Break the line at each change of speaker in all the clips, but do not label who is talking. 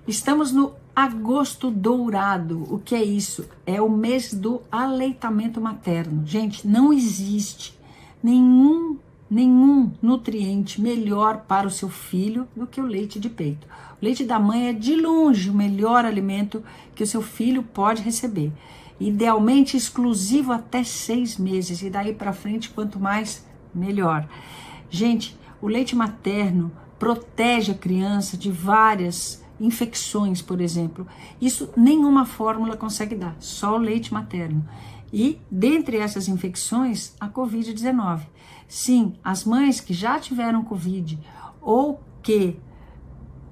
Estamos no agosto dourado. O que é isso? É o mês do aleitamento materno. Gente, não existe nenhum nutriente melhor para o seu filho do que o leite de peito. O leite da mãe é de longe o melhor alimento que o seu filho pode receber. Idealmente exclusivo até 6 meses. E daí para frente, quanto mais, melhor. Gente, o leite materno protege a criança de várias infecções, por exemplo. Isso nenhuma fórmula consegue dar, só o leite materno. E dentre essas infecções, a Covid-19. Sim, as mães que já tiveram Covid ou que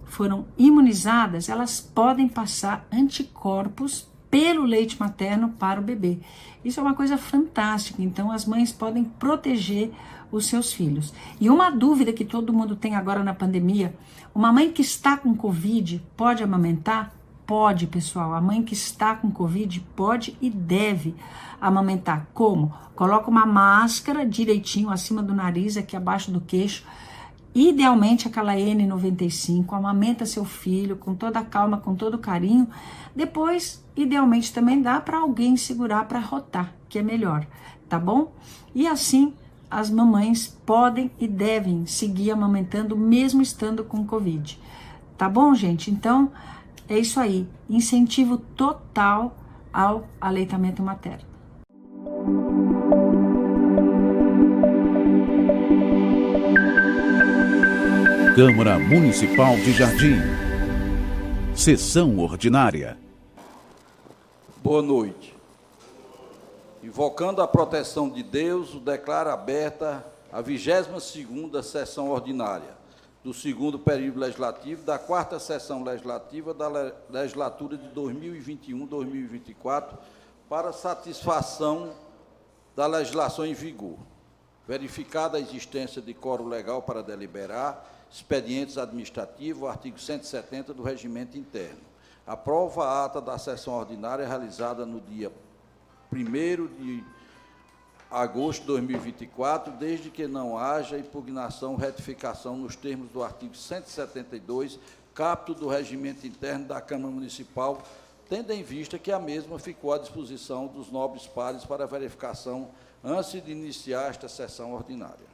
foram imunizadas, elas podem passar anticorpos pelo leite materno para o bebê. Isso é uma coisa fantástica. Então, as mães podem proteger os seus filhos. E uma dúvida que todo mundo tem agora na pandemia: uma mãe que está com Covid pode amamentar? Pode, pessoal. A mãe que está com Covid pode e deve amamentar. Como? Coloca uma máscara direitinho acima do nariz, aqui abaixo do queixo. Idealmente aquela N95, amamenta seu filho com toda a calma, com todo carinho. Depois, idealmente também dá para alguém segurar para rotar, que é melhor, tá bom? E assim as mamães podem e devem seguir amamentando mesmo estando com Covid. Tá bom, gente? Então, é isso aí. Incentivo total ao aleitamento materno.
Câmara Municipal de Jardim. Sessão ordinária.
Boa noite. Invocando a proteção de Deus, declaro aberta a 22ª sessão ordinária do 2º período legislativo da 4ª sessão legislativa da legislatura de 2021-2024 para satisfação da legislação em vigor. Verificada a existência de quórum legal para deliberar, expedientes administrativos, artigo 170 do Regimento Interno. Aprova a ata da sessão ordinária realizada no dia 1º de agosto de 2024, desde que não haja impugnação ou retificação nos termos do artigo 172, caput do Regimento Interno da Câmara Municipal, tendo em vista que a mesma ficou à disposição dos nobres pares para verificação antes de iniciar esta sessão ordinária.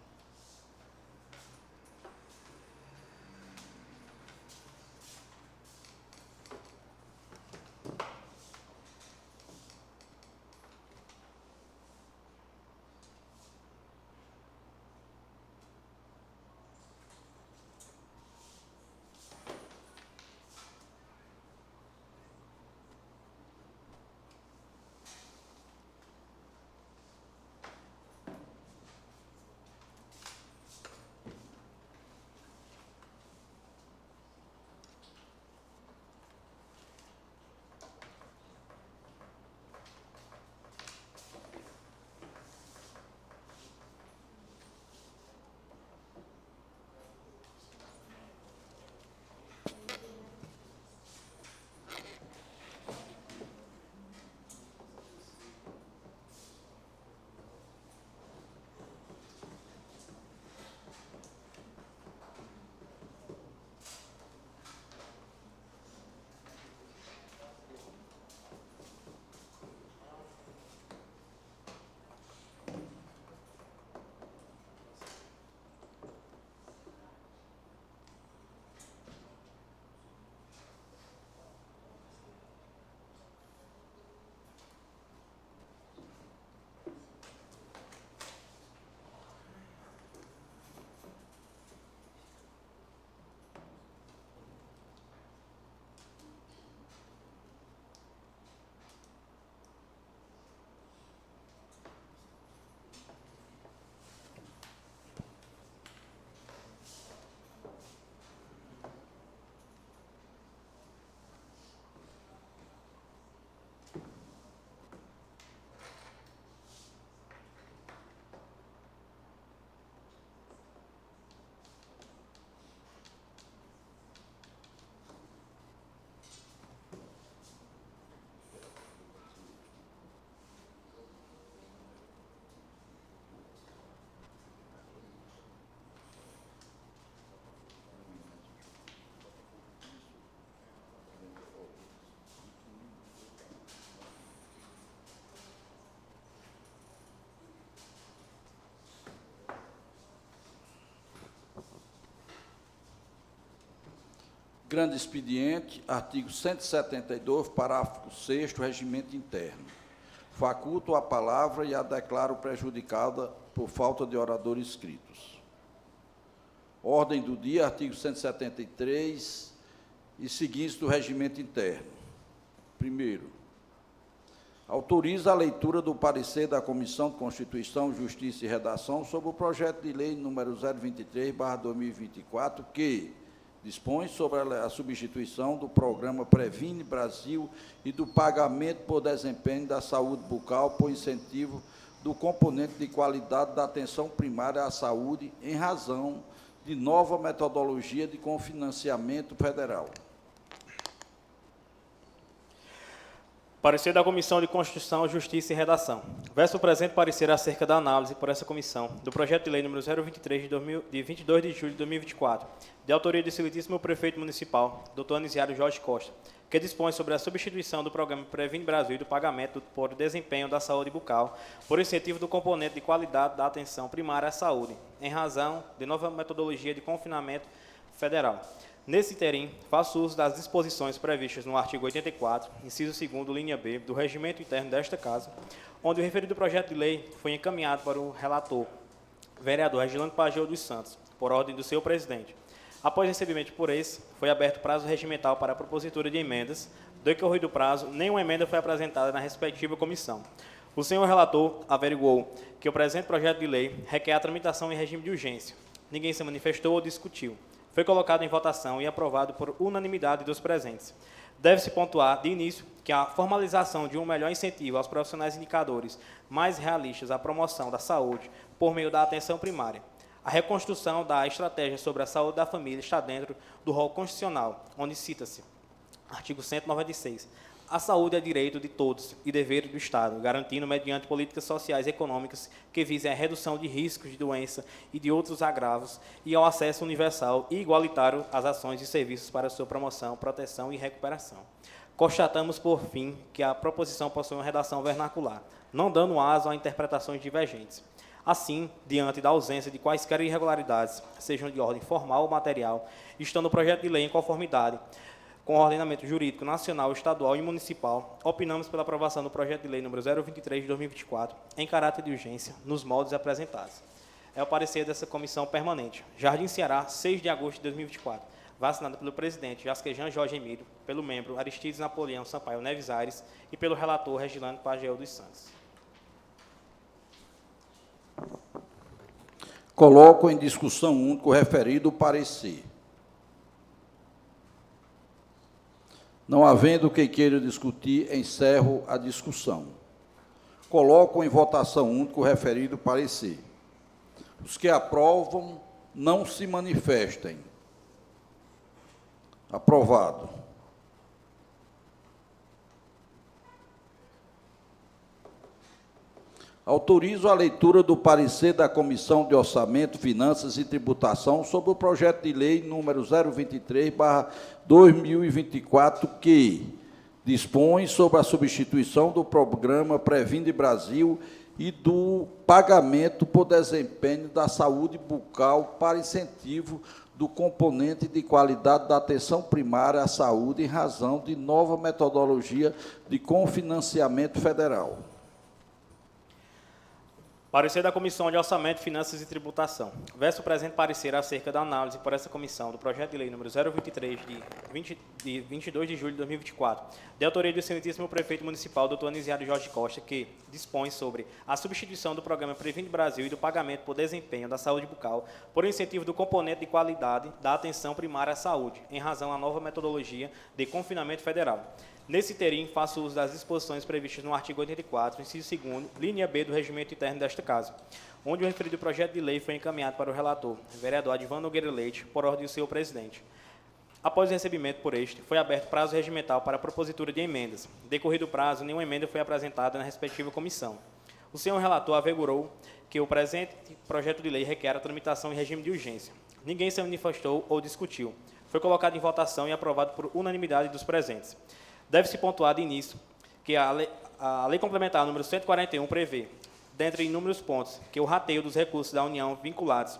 Grande expediente, artigo 172, parágrafo 6º, regimento interno. Faculto a palavra e a declaro prejudicada por falta de oradores inscritos. Ordem do dia, artigo 173 e seguintes do regimento interno. Primeiro, autoriza a leitura do parecer da Comissão de Constituição, Justiça e Redação sobre o projeto de lei número 023/2024, que dispõe sobre a substituição do programa Previne Brasil e do pagamento por desempenho da saúde bucal por incentivo do componente de qualidade da atenção primária à saúde em razão de nova metodologia de cofinanciamento federal.
Parecer da Comissão de Constituição, Justiça e Redação. Verso o presente parecer acerca da análise por essa comissão do projeto de lei número 023 de 22 de julho de 2024, de autoria do excelentíssimo prefeito municipal, Dr. Anisiário Jorge Costa, que dispõe sobre a substituição do programa Previne Brasil e do pagamento por desempenho da saúde bucal por incentivo do componente de qualidade da atenção primária à saúde, em razão de nova metodologia de confinamento federal. Nesse interim, faço uso das disposições previstas no artigo 84, inciso 2º, linha B, do regimento interno desta Casa, onde o referido projeto de lei foi encaminhado para o relator, vereador Regilando Pageu dos Santos, por ordem do seu presidente. Após recebimento por esse, foi aberto prazo regimental para a propositura de emendas. Decorrido o prazo, nenhuma emenda foi apresentada na respectiva comissão. O senhor relator averiguou que o presente projeto de lei requer a tramitação em regime de urgência. Ninguém se manifestou ou discutiu. Foi colocado em votação e aprovado por unanimidade dos presentes. Deve-se pontuar, de início, que a formalização de um melhor incentivo aos profissionais indicadores mais realistas à promoção da saúde por meio da atenção primária. A reconstrução da estratégia sobre a saúde da família está dentro do rol constitucional, onde cita-se, artigo 196, a saúde é direito de todos e dever do Estado, garantindo mediante políticas sociais e econômicas que visem a redução de riscos de doença e de outros agravos e ao acesso universal e igualitário às ações e serviços para sua promoção, proteção e recuperação. Constatamos, por fim, que a proposição possui uma redação vernacular, não dando aso a interpretações divergentes. Assim, diante da ausência de quaisquer irregularidades, sejam de ordem formal ou material, estando o projeto de lei em conformidade com o ordenamento jurídico nacional, estadual e municipal, opinamos pela aprovação do projeto de lei número 023 de 2024, em caráter de urgência, nos moldes apresentados. É o parecer dessa comissão permanente. Jardim Ceará, 6 de agosto de 2024. Vacinado pelo presidente Jasquejan Jorge Emílio, pelo membro Aristides Napoleão Sampaio Neves Aires e pelo relator Regilando Pageu dos Santos.
Coloco em discussão única o referido parecer. Não havendo quem queira discutir, encerro a discussão. Coloco em votação única o referido parecer. Os que aprovam, não se manifestem. Aprovado. Autorizo a leitura do parecer da Comissão de Orçamento, Finanças e Tributação sobre o projeto de lei número 023/2024, que dispõe sobre a substituição do programa Previne Brasil e do pagamento por desempenho da saúde bucal para incentivo do componente de qualidade da atenção primária à saúde em razão de nova metodologia de cofinanciamento federal.
Parecer da Comissão de Orçamento, Finanças e Tributação. Verso o presente parecer acerca da análise por essa comissão do projeto de lei número 023 de 22 de julho de 2024, de autoria do excelentíssimo prefeito municipal, Dr. Anisiário Jorge Costa, que dispõe sobre a substituição do programa Previne Brasil e do pagamento por desempenho da saúde bucal por incentivo do componente de qualidade da atenção primária à saúde, em razão à nova metodologia de confinamento federal. Nesse interim, faço uso das disposições previstas no artigo 84, inciso 2º, linha B do regimento interno desta Casa, onde o referido projeto de lei foi encaminhado para o relator, vereador Advan Nogueira Leite, por ordem do seu presidente. Após o recebimento por este, foi aberto prazo regimental para a propositura de emendas. Decorrido o prazo, nenhuma emenda foi apresentada na respectiva comissão. O senhor relator avegurou que o presente projeto de lei requer a tramitação em regime de urgência. Ninguém se manifestou ou discutiu. Foi colocado em votação e aprovado por unanimidade dos presentes. Deve-se pontuar de início que a lei complementar número 141 prevê, dentre inúmeros pontos, que o rateio dos recursos da União vinculados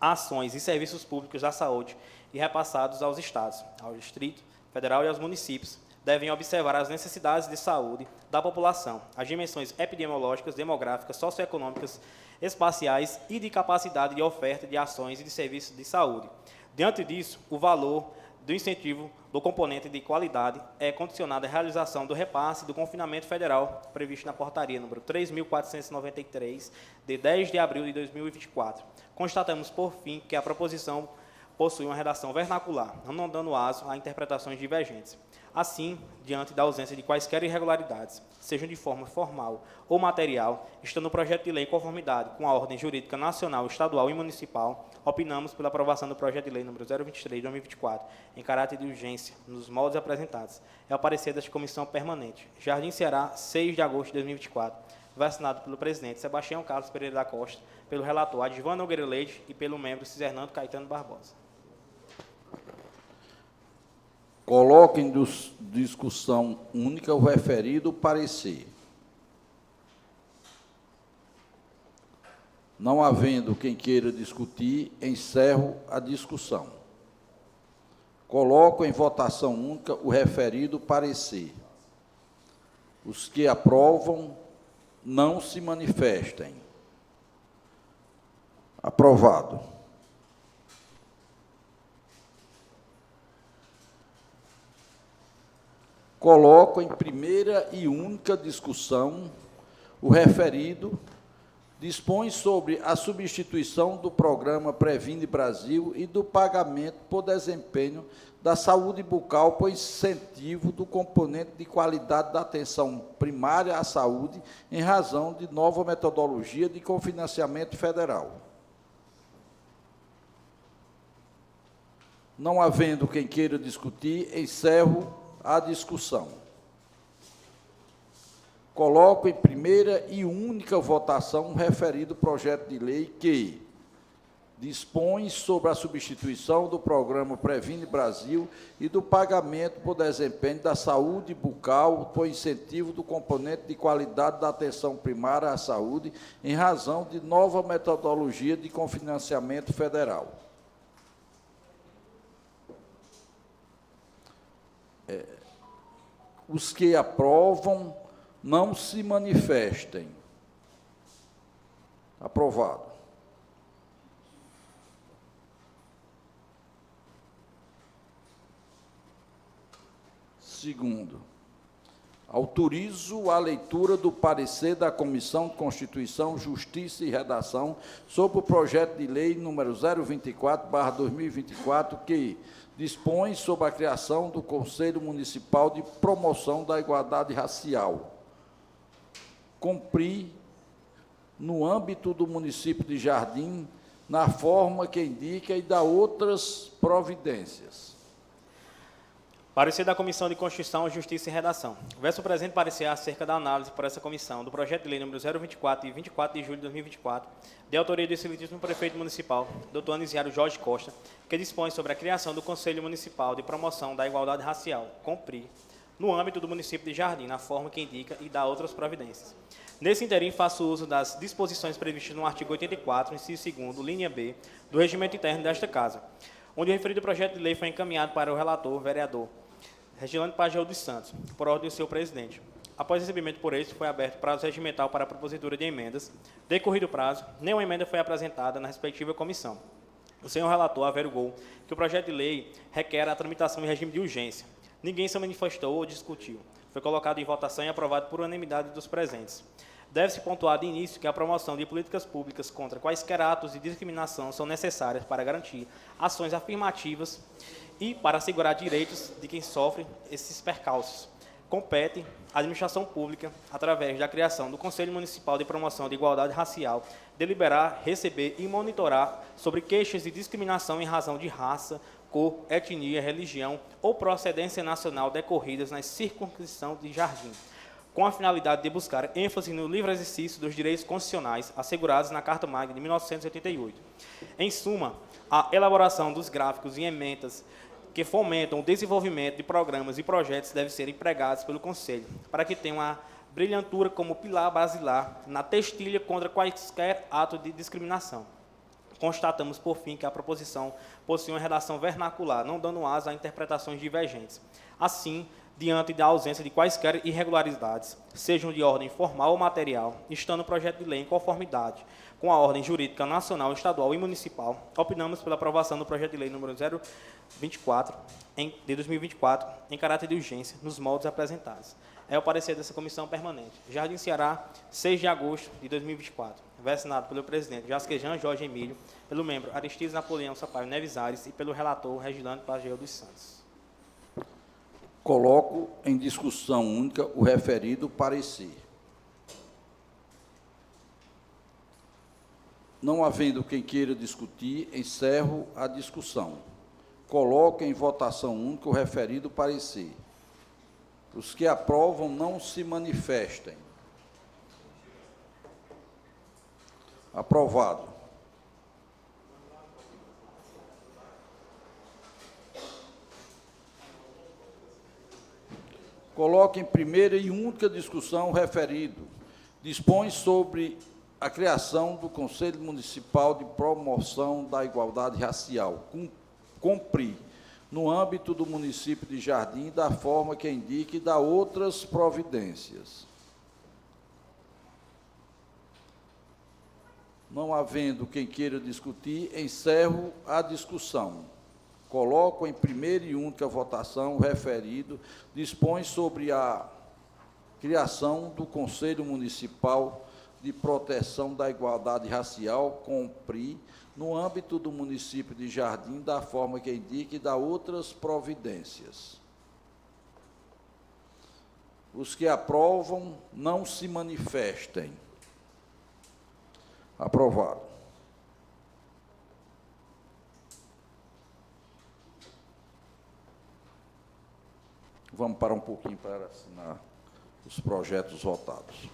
ações e serviços públicos da saúde e repassados aos estados, ao Distrito Federal e aos municípios, devem observar as necessidades de saúde da população, as dimensões epidemiológicas, demográficas, socioeconômicas, espaciais e de capacidade de oferta de ações e de serviços de saúde. Diante disso, o valor do incentivo do componente de qualidade é condicionado à realização do repasse do confinamento federal previsto na portaria número 3.493, de 10 de abril de 2024. Constatamos, por fim, que a proposição possui uma redação vernacular, não dando aso a interpretações divergentes. Assim, diante da ausência de quaisquer irregularidades, sejam de forma formal ou material, estando o projeto de lei em conformidade com a ordem jurídica nacional, estadual e municipal, opinamos pela aprovação do projeto de lei número 023 de 2024, em caráter de urgência, nos moldes apresentados. É o parecer desta comissão permanente. Jardim Ceará, 6 de agosto de 2024. Assinado pelo presidente Sebastião Carlos Pereira da Costa, pelo relator Advan Nogueira Leite e pelo membro Cisernando Caetano Barbosa.
Coloque em discussão única o referido parecer. Não havendo quem queira discutir, encerro a discussão. Coloco em votação única o referido parecer. Os que aprovam, não se manifestem. Aprovado. Coloco em primeira e única discussão o referido, dispõe sobre a substituição do programa Previne Brasil e do pagamento por desempenho da saúde bucal por incentivo do componente de qualidade da atenção primária à saúde em razão de nova metodologia de cofinanciamento federal. Não havendo quem queira discutir, encerro a discussão. Coloco em primeira e única votação o referido projeto de lei que dispõe sobre a substituição do programa Previne Brasil e do pagamento por desempenho da saúde bucal por incentivo do componente de qualidade da atenção primária à saúde em razão de nova metodologia de cofinanciamento federal. Os que aprovam, não se manifestem. Aprovado. Segundo, autorizo a leitura do parecer da Comissão de Constituição, Justiça e Redação sobre o projeto de lei número 024/2024, que dispõe sobre a criação do Conselho Municipal de Promoção da Igualdade Racial. Cumprir, no âmbito do município de Jardim, na forma que indica e dá outras providências.
Parecer da Comissão de Constituição, Justiça e Redação. Verso o presente parecer acerca da análise por essa comissão do projeto de lei número 024, de 24 de julho de 2024, de autoria do excelentíssimo prefeito municipal, Dr. Anisiário Jorge Costa, que dispõe sobre a criação do Conselho Municipal de Promoção da Igualdade Racial, cumprir, no âmbito do município de Jardim, na forma que indica e dá outras providências. Nesse interim, faço uso das disposições previstas no artigo 84, inciso 2º, linha B, do regimento interno desta Casa, onde o referido projeto de lei foi encaminhado para o relator, vereador Regilane Pagel dos Santos, por ordem do seu presidente. Após recebimento por este, foi aberto prazo regimental para a propositura de emendas. Decorrido o prazo, nenhuma emenda foi apresentada na respectiva comissão. O senhor relator averigou que o projeto de lei requer a tramitação em regime de urgência. Ninguém se manifestou ou discutiu. Foi colocado em votação e aprovado por unanimidade dos presentes. Deve-se pontuar de início que a promoção de políticas públicas contra quaisquer atos de discriminação são necessárias para garantir ações afirmativas e para assegurar direitos de quem sofre esses percalços. Compete à administração pública, através da criação do Conselho Municipal de Promoção de Igualdade Racial, deliberar, receber e monitorar sobre queixas de discriminação em razão de raça, cor, etnia, religião ou procedência nacional decorridas na circunscrição de Jardim, com a finalidade de buscar ênfase no livre exercício dos direitos constitucionais assegurados na Carta Magna de 1988. Em suma, a elaboração dos gráficos e emendas que fomentam o desenvolvimento de programas e projetos devem ser empregados pelo Conselho, para que tenham a brilhantura como pilar basilar na testilha contra quaisquer ato de discriminação. constatamos, por fim, que a proposição possui uma redação vernacular, não dando asa a interpretações divergentes. Assim, diante da ausência de quaisquer irregularidades, sejam de ordem formal ou material, estando o projeto de lei em conformidade com a ordem jurídica nacional, estadual e municipal, opinamos pela aprovação do projeto de lei número 024, de 2024, em caráter de urgência, nos moldes apresentados. É o parecer dessa comissão permanente. Jardim Ceará, 6 de agosto de 2024. Assinado pelo presidente Jasquejan Jorge Emílio, pelo membro Aristides Napoleão Sampaio Neves Aires e pelo relator Regilando Pageu dos Santos.
Coloco em discussão única o referido parecer. Não havendo quem queira discutir, encerro a discussão. Coloco em votação única o referido parecer. Os que aprovam não se manifestem. Aprovado. Coloco em primeira e única discussão o referido. Dispõe sobre a criação do Conselho Municipal de Promoção da Igualdade Racial, cumprir, no âmbito do município de Jardim, da forma que indique e dá outras providências. Não havendo quem queira discutir, encerro a discussão. Coloco em primeira e única votação o referido, dispõe sobre a criação do Conselho Municipal de Proteção da Igualdade Racial, cumprir, no âmbito do município de Jardim, da forma que indique e dá outras providências. Os que aprovam, não se manifestem. Aprovado. Vamos parar um pouquinho para assinar os projetos votados.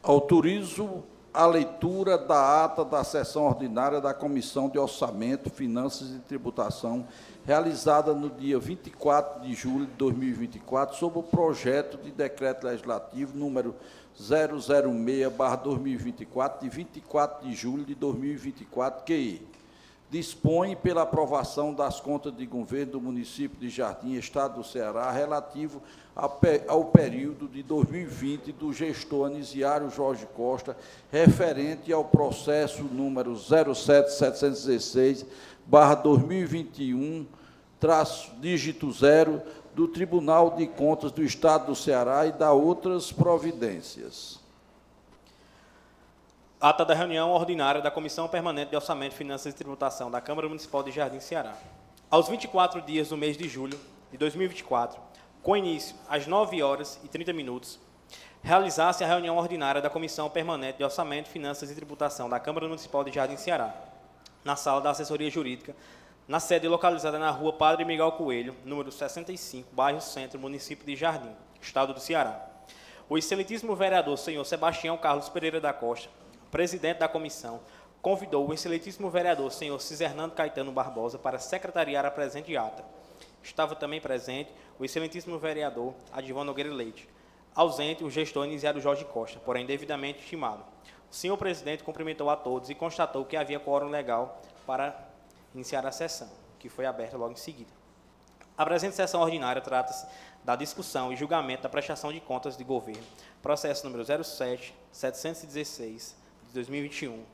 Autorizo a leitura da ata da sessão ordinária da Comissão de Orçamento, Finanças e Tributação, realizada no dia 24 de julho de 2024, sob o projeto de decreto legislativo número 006/2024, de 24 de julho de 2024, que dispõe pela aprovação das contas de governo do município de Jardim, Estado do Ceará, relativo ao período de 2020 do gestor Anisiário Jorge Costa, referente ao processo número 07716/2021, dígito 0, do Tribunal de Contas do Estado do Ceará e da outras providências.
Ata da reunião ordinária da Comissão Permanente de Orçamento, Finanças e Tributação da Câmara Municipal de Jardim, Ceará. Aos 24 dias do mês de julho de 2024, com início às 9h30, realizasse a reunião ordinária da Comissão Permanente de Orçamento, Finanças e Tributação da Câmara Municipal de Jardim, Ceará, na sala da Assessoria Jurídica, na sede localizada na rua Padre Miguel Coelho, número 65, bairro Centro, município de Jardim, Estado do Ceará. O excelentíssimo vereador, senhor Sebastião Carlos Pereira da Costa, presidente da comissão, convidou o excelentíssimo vereador, senhor Cisernando Caetano Barbosa, para secretariar a presente ata. Estava também presente o excelentíssimo vereador Adivan Nogueira Leite. Ausente o gestor Anisiário Jorge Costa, porém devidamente estimado. O senhor presidente cumprimentou a todos e constatou que havia quórum legal para iniciar a sessão, que foi aberta logo em seguida. A presente sessão ordinária trata-se da discussão e julgamento da prestação de contas de governo, processo número 07716 de 2021,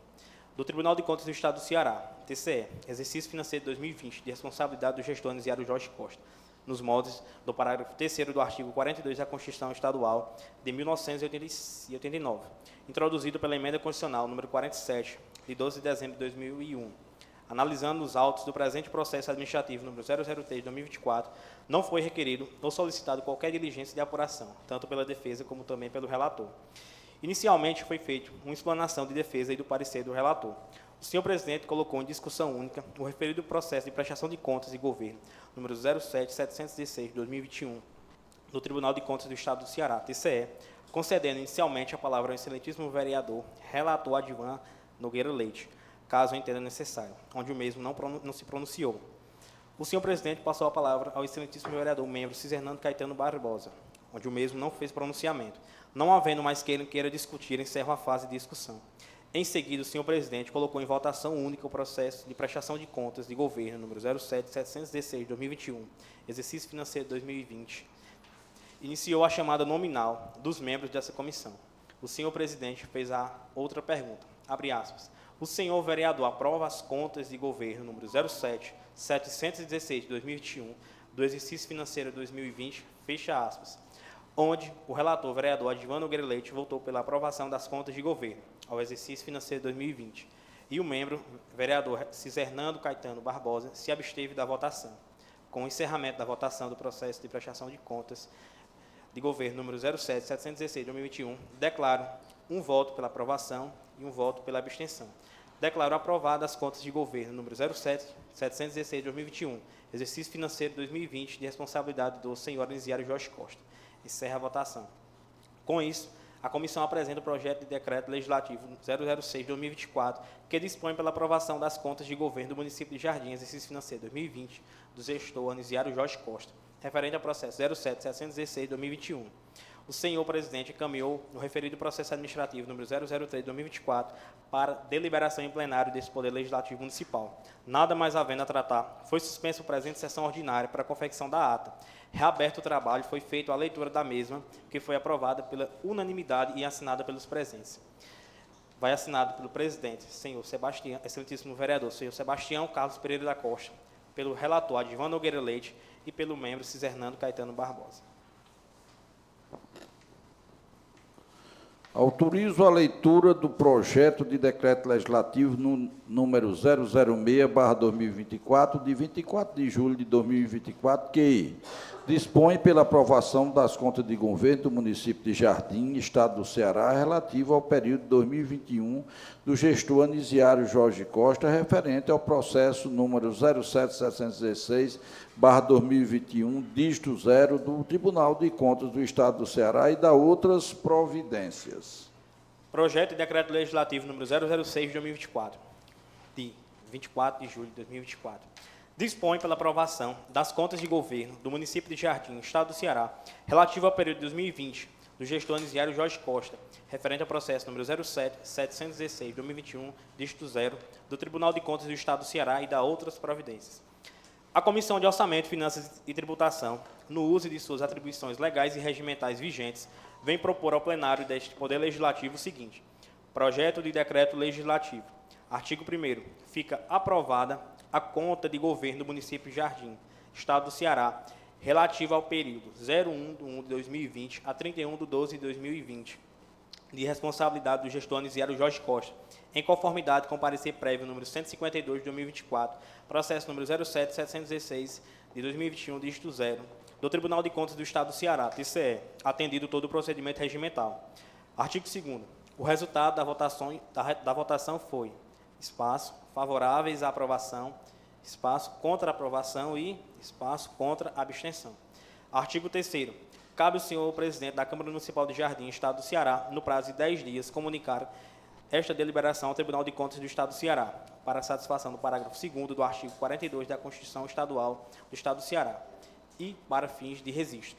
do Tribunal de Contas do Estado do Ceará, TCE, exercício financeiro de 2020, de responsabilidade do gestor Anisiário Jorge Costa, nos moldes do parágrafo 3º do artigo 42 da Constituição Estadual de 1989, introduzido pela Emenda Constitucional número 47, de 12 de dezembro de 2001. Analisando os autos do presente processo administrativo número 003 de 2024, não foi requerido ou solicitado qualquer diligência de apuração, tanto pela defesa como também pelo relator. Inicialmente, foi feita uma explanação de defesa e do parecer do relator. O senhor presidente colocou em discussão única o referido processo de prestação de contas de governo, número 07716 de 2021, do Tribunal de Contas do Estado do Ceará, TCE, concedendo inicialmente a palavra ao excelentíssimo vereador, relator Adivan Nogueira Leite, caso entenda necessário, onde o mesmo não se pronunciou. O senhor presidente passou a palavra ao excelentíssimo vereador, membro Cisernando Caetano Barbosa, onde o mesmo não fez pronunciamento. Não havendo mais quem queira discutir, encerro a fase de discussão. Em seguida, o senhor presidente colocou em votação única o processo de prestação de contas de governo, número 07716 de 2021, exercício financeiro de 2020. Iniciou a chamada nominal dos membros dessa comissão. O senhor presidente fez a outra pergunta, abre aspas. O senhor vereador aprova as contas de governo, número 07716 de 2021, do exercício financeiro de 2020, fecha aspas, onde o relator vereador Adivan Nogueira Leite votou pela aprovação das contas de governo ao exercício financeiro de 2020, e o membro vereador Cisernando Caetano Barbosa se absteve da votação. Com o encerramento da votação do processo de prestação de contas de governo número 07716 de 2021, declaro um voto pela aprovação e um voto pela abstenção. Declaro aprovadas as contas de governo número 07716 de 2021, exercício financeiro de 2020, de responsabilidade do senhor Anisiário Jorge Costa. Encerra a votação. Com isso, a comissão apresenta o projeto de decreto legislativo 006 de 2024, que dispõe pela aprovação das contas de governo do município de Jardim, exercício financeiro 2020, do gestor Anisiário Jorge Costa, referente ao processo 07716 de 2021. O senhor presidente encaminhou no referido processo administrativo número 003 de 2024 para deliberação em plenário desse Poder Legislativo Municipal. Nada mais havendo a tratar, foi suspensa a presente sessão ordinária para a confecção da ata. Reaberto o trabalho, foi feita a leitura da mesma, que foi aprovada pela unanimidade e assinada pelos presentes. Vai assinado pelo presidente, senhor Sebastião, excelentíssimo vereador, senhor Sebastião Carlos Pereira da Costa, pelo relator Adivan Nogueira Leite e pelo membro Cisernando Caetano Barbosa.
Autorizo a leitura do projeto de decreto legislativo número 006/2024, de 24 de julho de 2024, que dispõe pela aprovação das contas de governo do município de Jardim, Estado do Ceará, relativo ao período de 2021 do gestor Anisiário Jorge Costa, referente ao processo número 07716/2021, dígito 0, do Tribunal de Contas do Estado do Ceará e da outras providências.
Projeto de Decreto Legislativo número 006 de 2024, de 24 de julho de 2024. Dispõe pela aprovação das contas de governo do município de Jardim, Estado do Ceará, relativo ao período de 2020, do gestor Anisiário Jorge Costa, referente ao processo número 07.716 de 2021, dígito 0, do Tribunal de Contas do Estado do Ceará e da outras providências. A Comissão de Orçamento, Finanças e Tributação, no uso de suas atribuições legais e regimentais vigentes, vem propor ao plenário deste Poder Legislativo o seguinte: projeto de decreto legislativo. Artigo 1º. Fica aprovada a conta de governo do município de Jardim, Estado do Ceará, relativa ao período 01/1 de 2020 a 31/12 de 2020, de responsabilidade do gestor Anisiário Jorge Costa, em conformidade com o parecer prévio número 152 de 2024, processo número 07.716 de 2021, dígito 0, do Tribunal de Contas do Estado do Ceará, TCE, atendido todo o procedimento regimental. Artigo 2º. O resultado da votação foi: espaço, favoráveis à aprovação, espaço, contra a aprovação e espaço, contra a abstenção. Artigo 3º. Cabe ao senhor presidente da Câmara Municipal de Jardim, Estado do Ceará, no prazo de 10 dias, comunicar esta deliberação ao Tribunal de Contas do Estado do Ceará, para a satisfação do parágrafo 2º do artigo 42 da Constituição Estadual do Estado do Ceará e para fins de registro.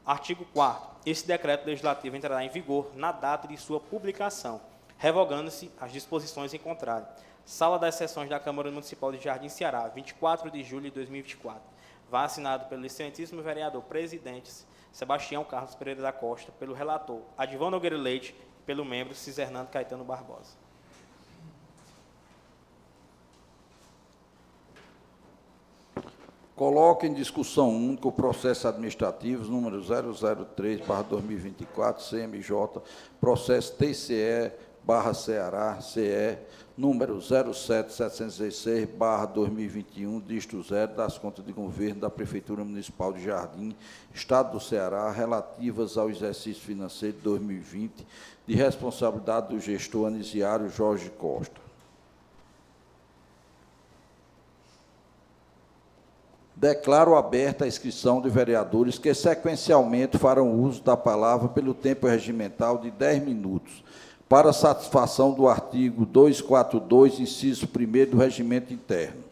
Artigo 4º. Este decreto legislativo entrará em vigor na data de sua publicação, revogando-se as disposições em contrário. Sala das Sessões da Câmara Municipal de Jardim, Ceará, 24 de julho de 2024. Vá assinado pelo excelentíssimo vereador presidente Sebastião Carlos Pereira da Costa, pelo relator Adivão Nogueira Leite e pelo membro Cisernando Caetano Barbosa.
Coloca em discussão única o processo administrativo número 003/2024, CMJ, processo TCE/Ceará, CE, número 07716/2021, dígito 0, das contas de governo da Prefeitura Municipal de Jardim, Estado do Ceará, relativas ao exercício financeiro de 2020, de responsabilidade do gestor Anisiário Jorge Costa. Declaro aberta a inscrição de vereadores que sequencialmente farão uso da palavra pelo tempo regimental de 10 minutos, para satisfação do artigo 242, inciso 1º do Regimento Interno.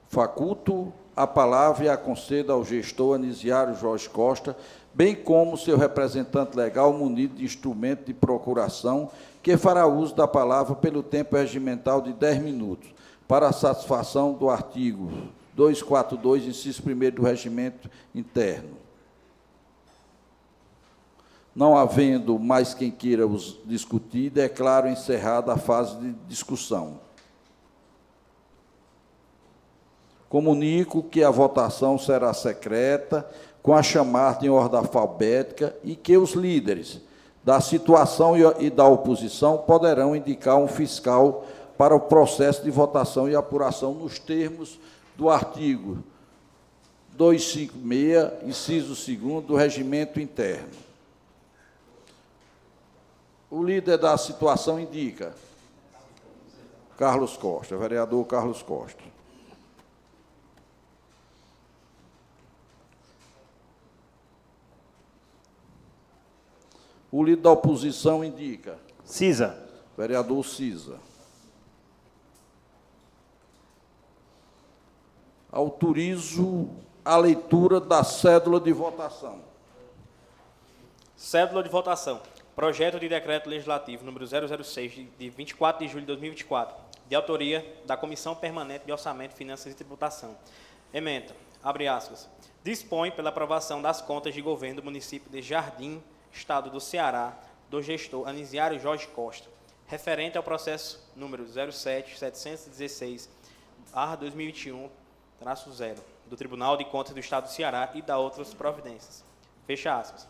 Faculto a palavra e a concedo ao gestor Anisiário Jorge Costa, bem como seu representante legal munido de instrumento de procuração, que fará uso da palavra pelo tempo regimental de 10 minutos, para a satisfação do artigo 242, inciso 1º do Regimento Interno. Não havendo mais quem queira os discutir, declaro encerrada a fase de discussão. Comunico que a votação será secreta, com a chamada em ordem alfabética, e que os líderes da situação e da oposição poderão indicar um fiscal para o processo de votação e apuração nos termos do artigo 256, inciso 2º do Regimento Interno. O líder da situação indica Carlos Costa, vereador Carlos Costa. O líder da oposição indica
Cisa.
Vereador Cisa. Autorizo a leitura da cédula de votação.
Cédula de votação. Projeto de Decreto Legislativo número 006, de 24 de julho de 2024, de autoria da Comissão Permanente de Orçamento, Finanças e Tributação. Ementa, abre aspas, dispõe pela aprovação das contas de governo do município de Jardim, Estado do Ceará, do gestor Anisiário Jorge Costa, referente ao processo número 07.716/2021-0, do Tribunal de Contas do Estado do Ceará e da outras providências. Fecha aspas.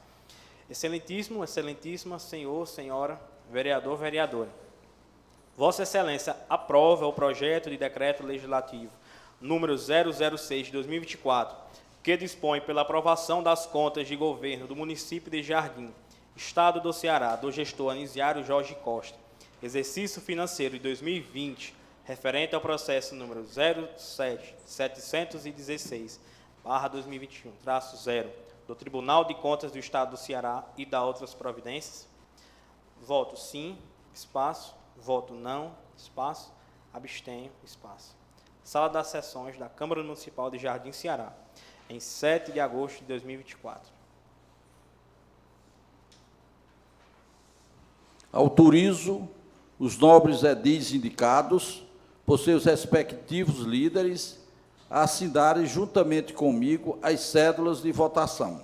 Excelentíssimo, excelentíssima, senhor, senhora, vereador, vereadora. Vossa Excelência aprova o projeto de decreto legislativo número 006 de 2024, que dispõe pela aprovação das contas de governo do município de Jardim, Estado do Ceará, do gestor Anisiário Jorge Costa. Exercício financeiro de 2020, referente ao processo número 07716/2021-0 do Tribunal de Contas do Estado do Ceará e da outras providências. Voto sim, espaço. Voto não, espaço. Abstenho, espaço. Sala das Sessões da Câmara Municipal de Jardim Ceará, em 7 de agosto de 2024.
Autorizo os nobres edis indicados por seus respectivos líderes a assinarem juntamente comigo as cédulas de votação.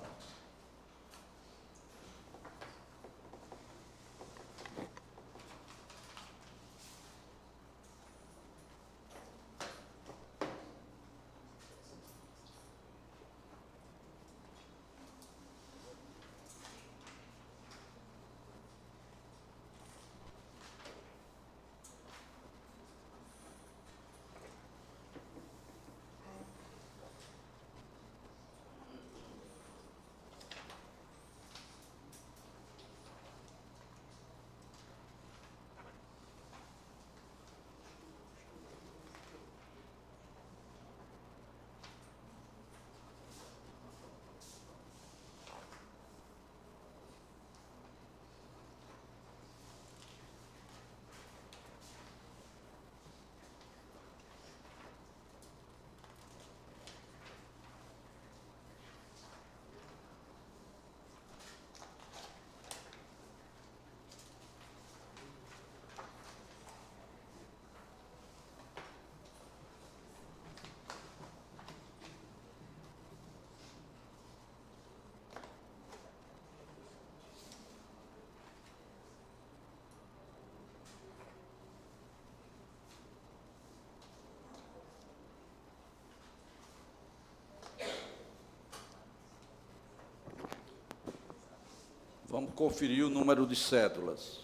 Vamos conferir o número de cédulas.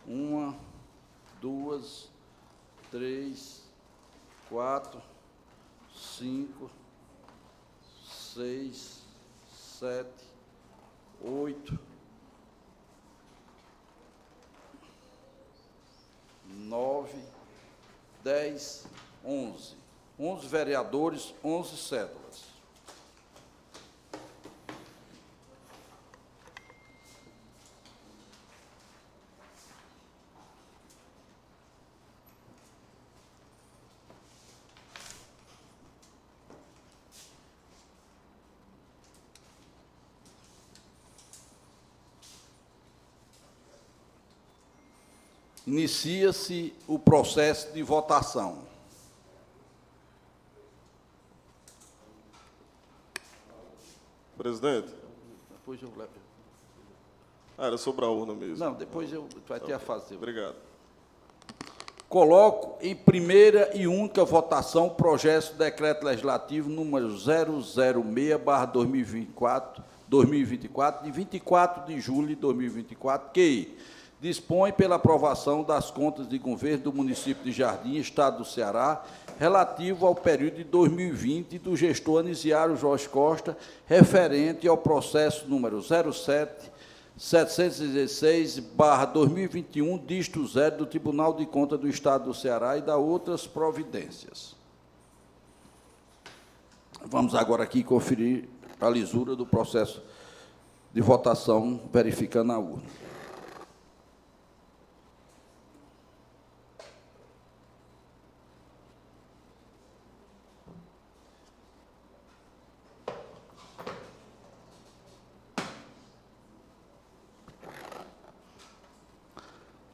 1, 2, 3, 4, 5, 6, 7, 8, 9, 10, 11. 11 vereadores, 11 cédulas. Inicia-se o processo de votação.
Presidente,
Depois eu levo.
era sobre a urna mesmo.
Não, depois vai ter a fazer.
Obrigado.
Coloco em primeira e única votação o projeto de decreto legislativo número 006/2024, de 24 de julho de 2024, que dispõe pela aprovação das contas de governo do município de Jardim, Estado do Ceará, relativo ao período de 2020 do gestor Anisiário Jorge Costa, referente ao processo número 07716/2021, dígito 0 do Tribunal de Contas do Estado do Ceará e da outras providências. Vamos agora aqui conferir a lisura do processo de votação, verificando a urna.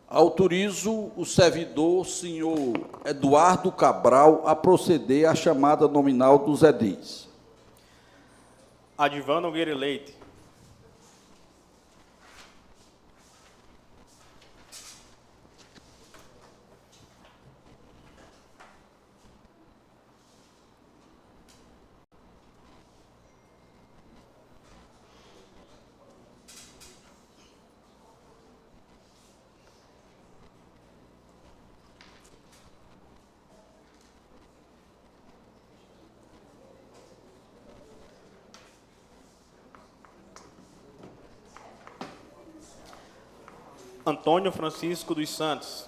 Autorizo o servidor, senhor Eduardo Cabral, a proceder à chamada nominal dos edis.
Advan Nogueira Leite. Antônio Francisco dos Santos.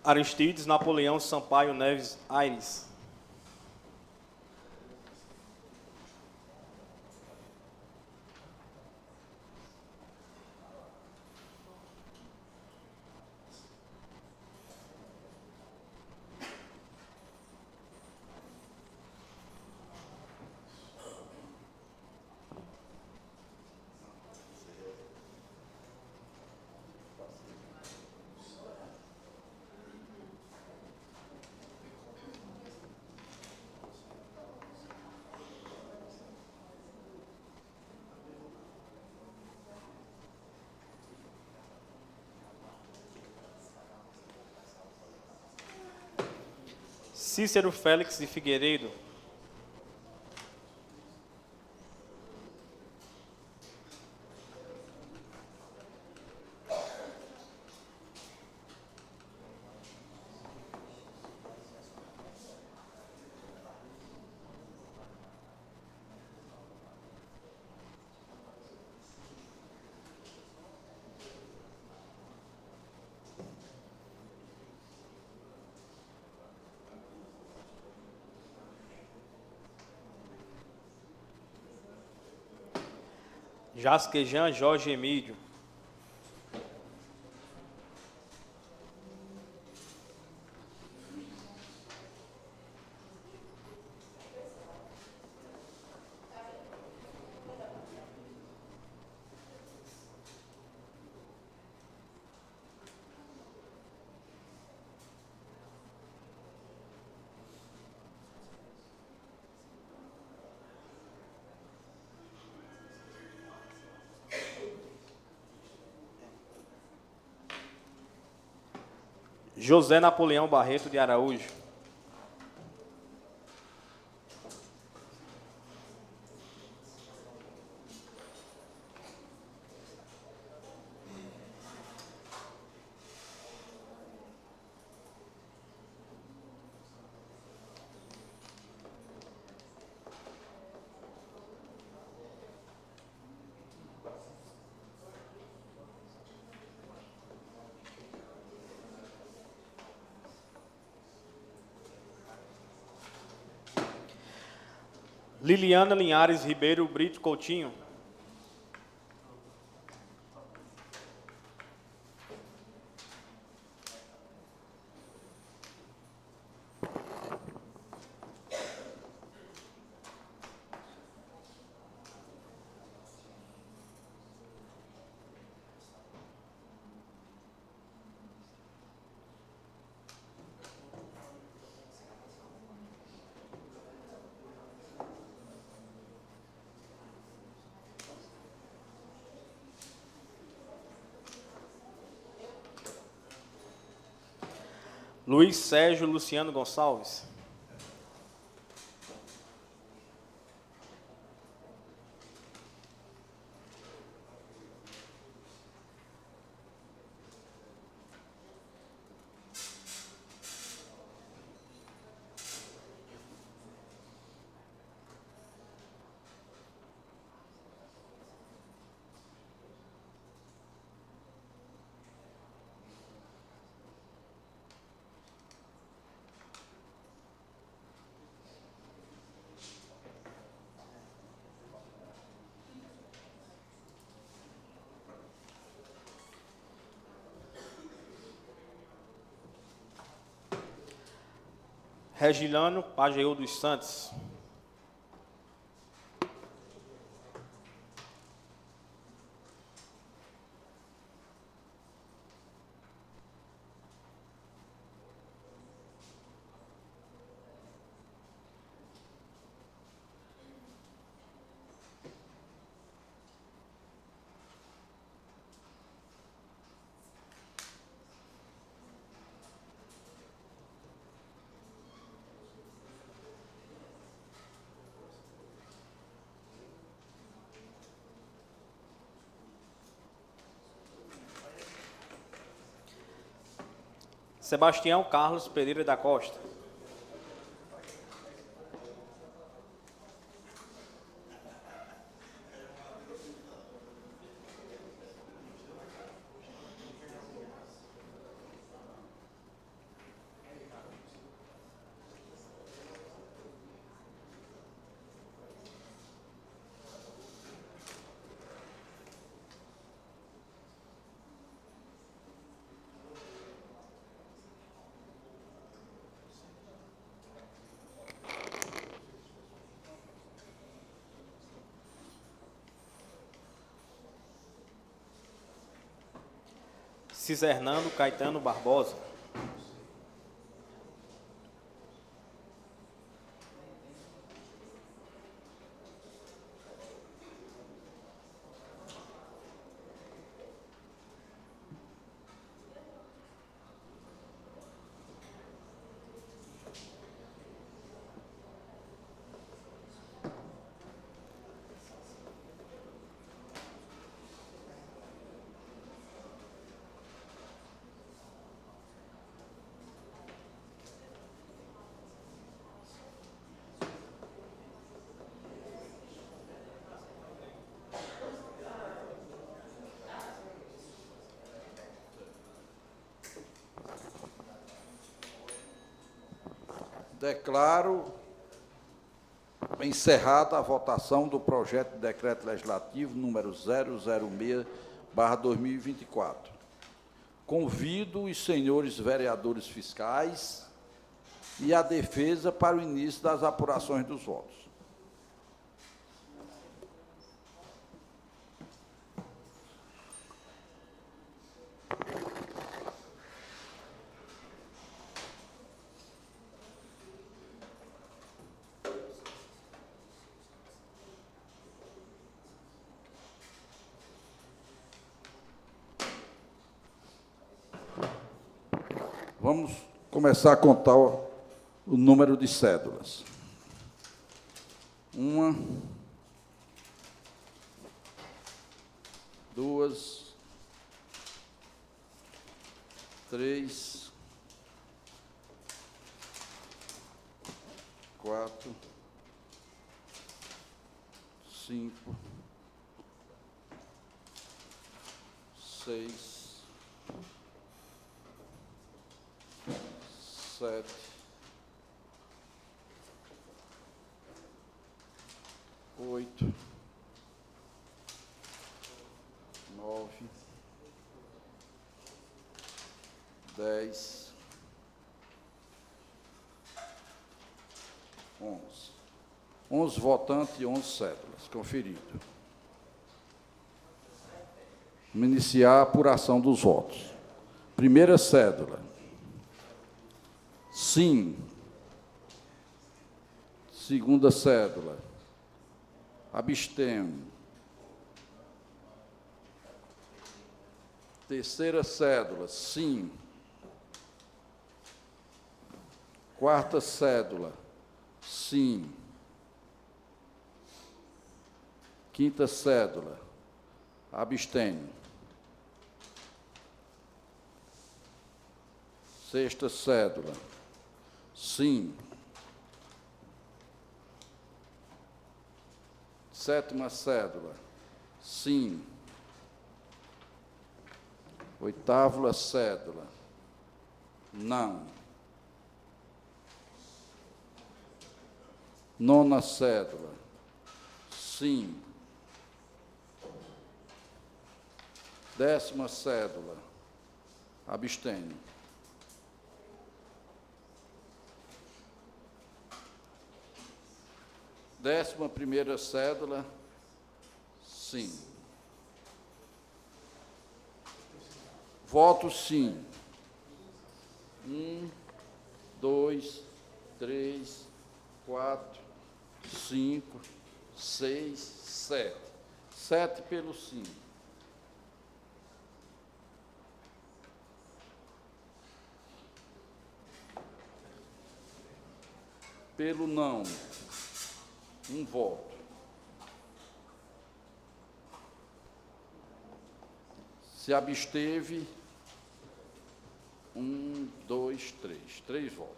Aristides Napoleão Sampaio Neves Aires. Cícero Félix de Figueiredo. Jasquejan Jorge Emílio. José Napoleão Barreto de Araújo. Liliana Linhares Ribeiro Brito Coutinho. Luiz Sérgio Luciano Gonçalves. Regilano Pajeú dos Santos. Sebastião Carlos Pereira da Costa. Cisernando Caetano Barbosa.
Declaro encerrada a votação do projeto de decreto legislativo número 006/2024. Convido os senhores vereadores fiscais e a defesa para o início das apurações dos votos. Vamos começar a contar o número de cédulas. 1, 2, 3, 4, 5, 6, 7, 8, 9, 10, 11. 11 votantes e 11 cédulas. Conferido. Vamos iniciar a apuração dos votos. Primeira cédula. Sim. Segunda cédula. Abstenho. Terceira cédula. Sim. Quarta cédula. Sim. Quinta cédula. Abstenho. Sexta cédula. Sim. Sétima cédula. Sim. Oitava cédula. Não. Nona cédula. Sim. 10ª cédula. Abstenho. 11ª cédula. Sim. Voto sim. 1, 2, 3, 4, 5, 6, 7. 7 pelo sim. Pelo não, um voto. Se absteve, Um, dois, três. 3 votos.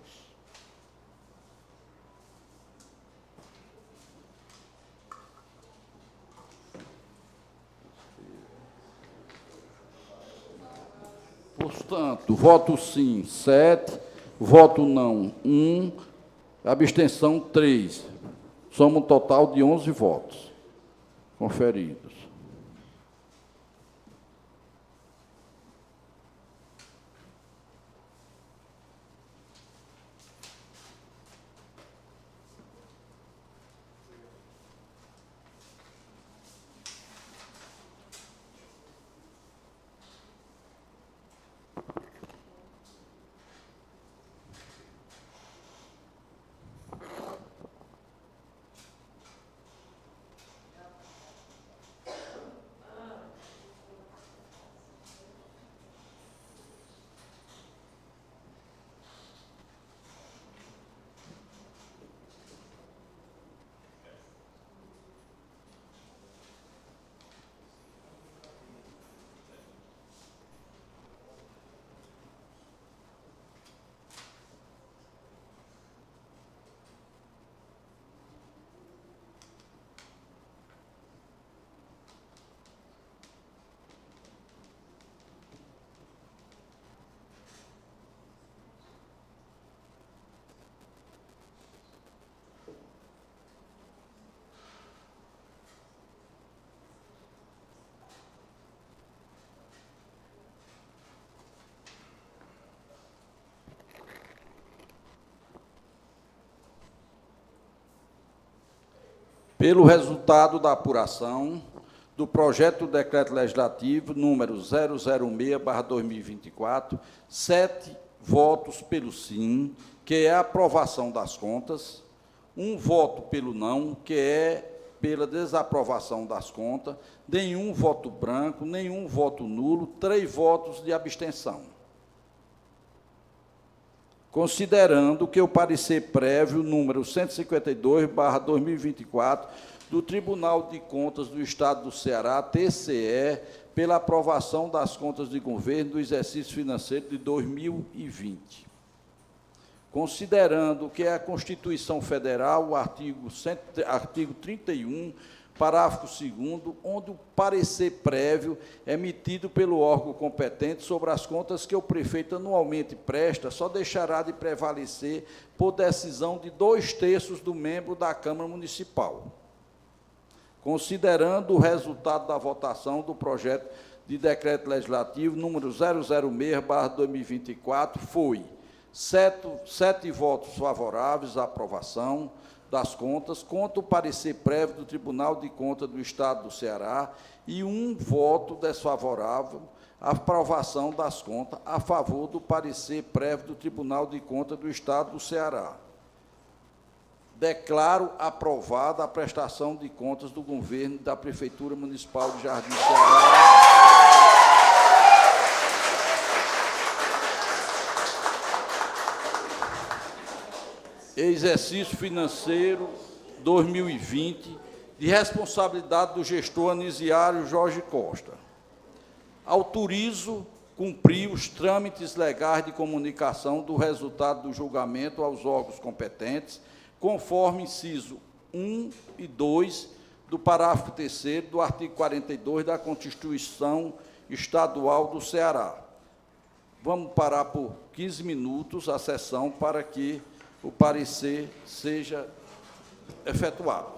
Portanto, voto sim, 7, voto não, 1, abstenção, 3. Soma um total de 11 votos conferidos. Pelo resultado da apuração do projeto do decreto legislativo número 006/2024, 7 votos pelo sim, que é a aprovação das contas, 1 voto pelo não, que é pela desaprovação das contas, nenhum voto branco, nenhum voto nulo, 3 votos de abstenção. Considerando que o parecer prévio número 152/2024 do Tribunal de Contas do Estado do Ceará, TCE, pela aprovação das contas de governo do exercício financeiro de 2020. Considerando que a Constituição Federal, o artigo 31, parágrafo 2º, onde o parecer prévio emitido pelo órgão competente sobre as contas que o prefeito anualmente presta só deixará de prevalecer por decisão de 2/3 do membro da Câmara Municipal. Considerando o resultado da votação do projeto de decreto legislativo número 006/2024, foi 7 votos favoráveis à aprovação das contas, contra o parecer prévio do Tribunal de Contas do Estado do Ceará e 1 voto desfavorável à aprovação das contas a favor do parecer prévio do Tribunal de Contas do Estado do Ceará. Declaro aprovada a prestação de contas do governo da Prefeitura Municipal de Jardim Ceará. Exercício financeiro 2020, de responsabilidade do gestor Anisiário Jorge Costa. Autorizo cumprir os trâmites legais de comunicação do resultado do julgamento aos órgãos competentes, conforme inciso 1 e 2 do parágrafo 3º do artigo 42 da Constituição Estadual do Ceará. Vamos parar por 15 minutos a sessão para que o parecer seja efetuado.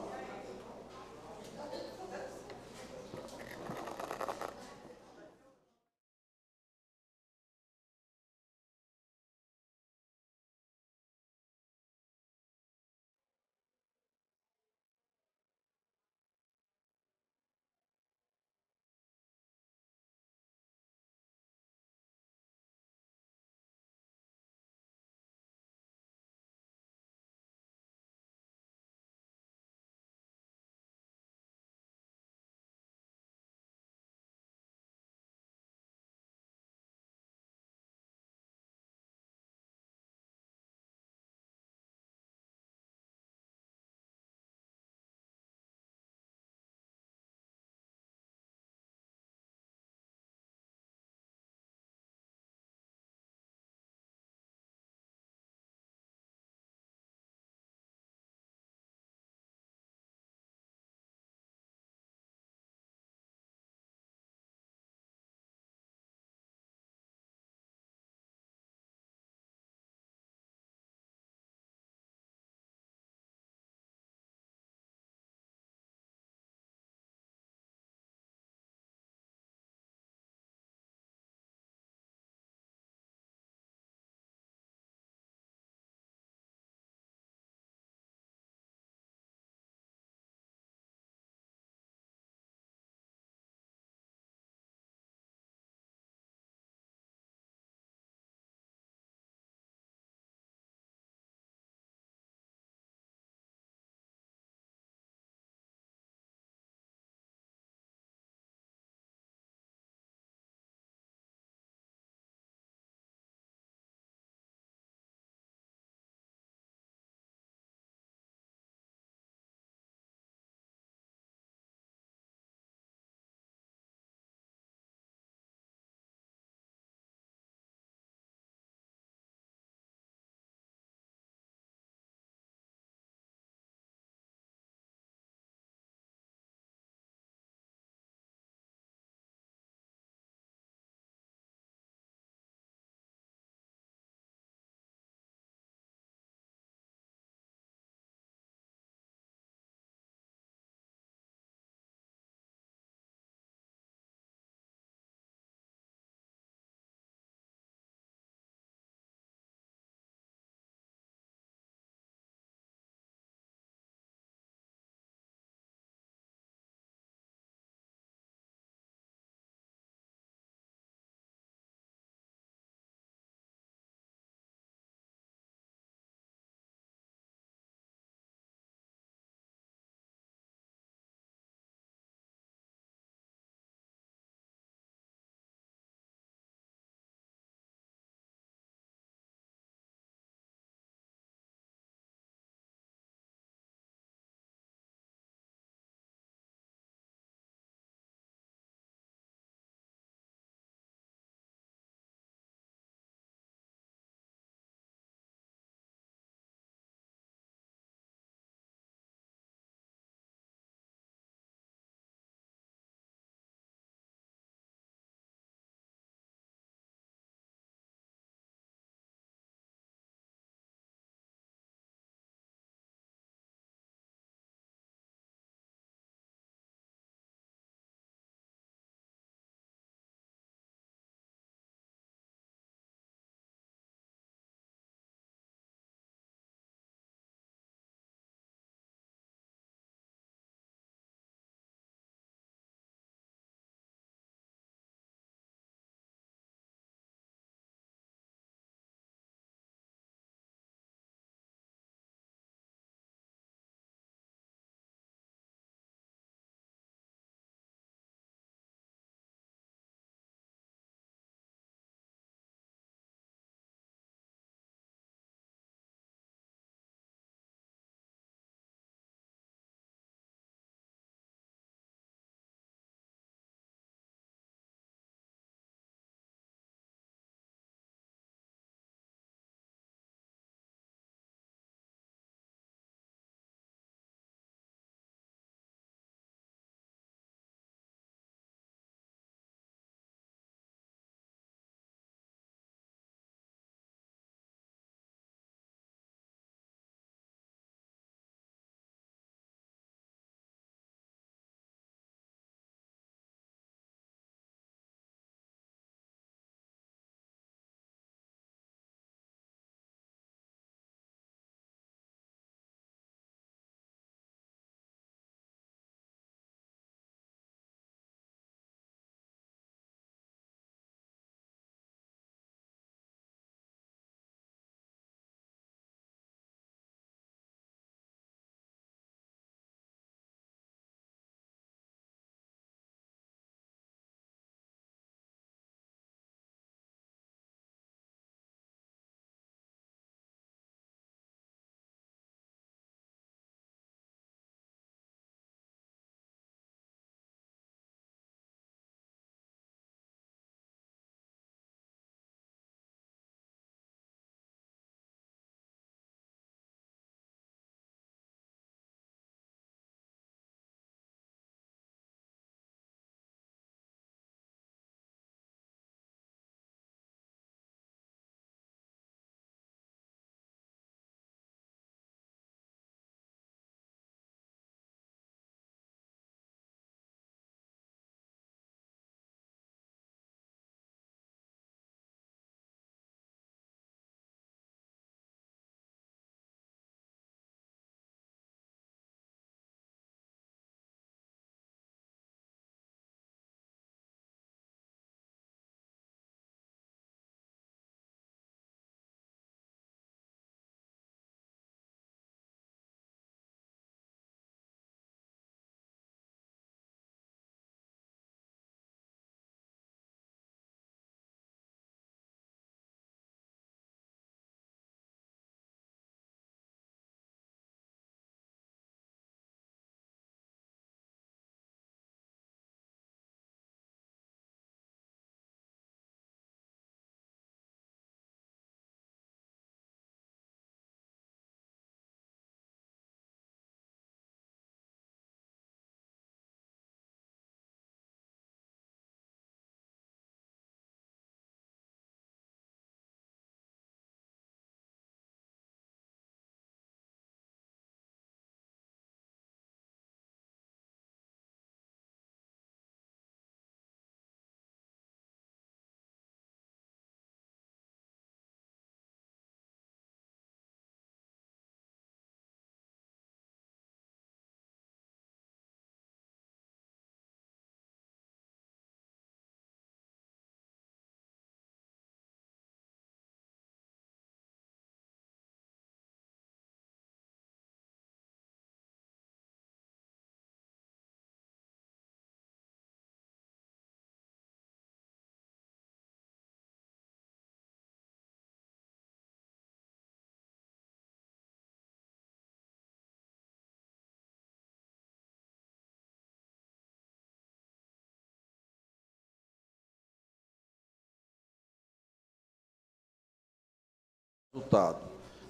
Resultado.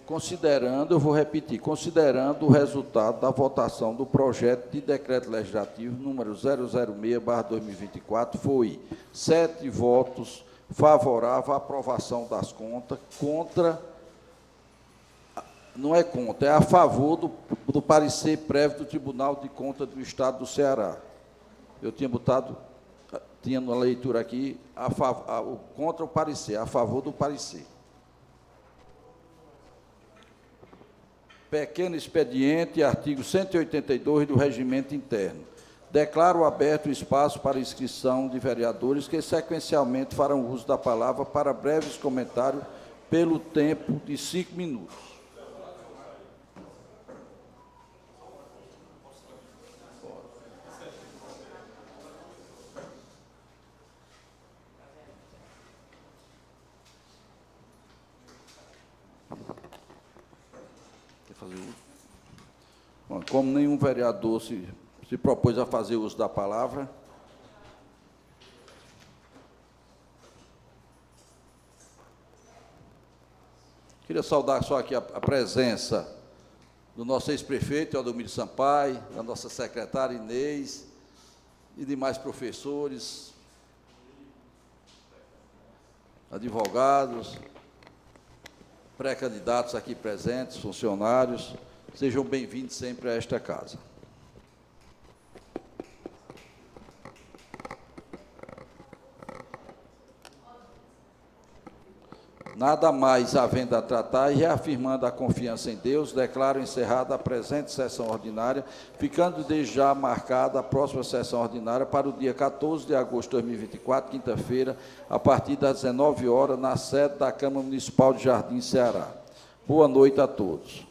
Considerando, eu vou repetir, considerando o resultado da votação do projeto de decreto legislativo número 006/2024, foi 7 votos favoráveis à aprovação das contas, contra, não é contra, é a favor do parecer prévio do Tribunal de Contas do Estado do Ceará. Eu tinha na leitura aqui, contra o parecer, a favor do parecer. Pequeno expediente, artigo 182 do Regimento Interno. Declaro aberto o espaço para inscrição de vereadores que, sequencialmente, farão uso da palavra para breves comentários pelo tempo de 5 minutos. Bom, como nenhum vereador se propôs a fazer uso da palavra, queria saudar só aqui a presença do nosso ex-prefeito, Aldomiro Sampaio, da nossa secretária Inês, e demais professores, advogados, pré-candidatos aqui presentes, funcionários. Sejam bem-vindos sempre a esta casa. Nada mais havendo a tratar e reafirmando a confiança em Deus, declaro encerrada a presente sessão ordinária, ficando desde já marcada a próxima sessão ordinária para o dia 14 de agosto de 2024, quinta-feira, a partir das 19 horas, na sede da Câmara Municipal de Jardim, Ceará. Boa noite a todos.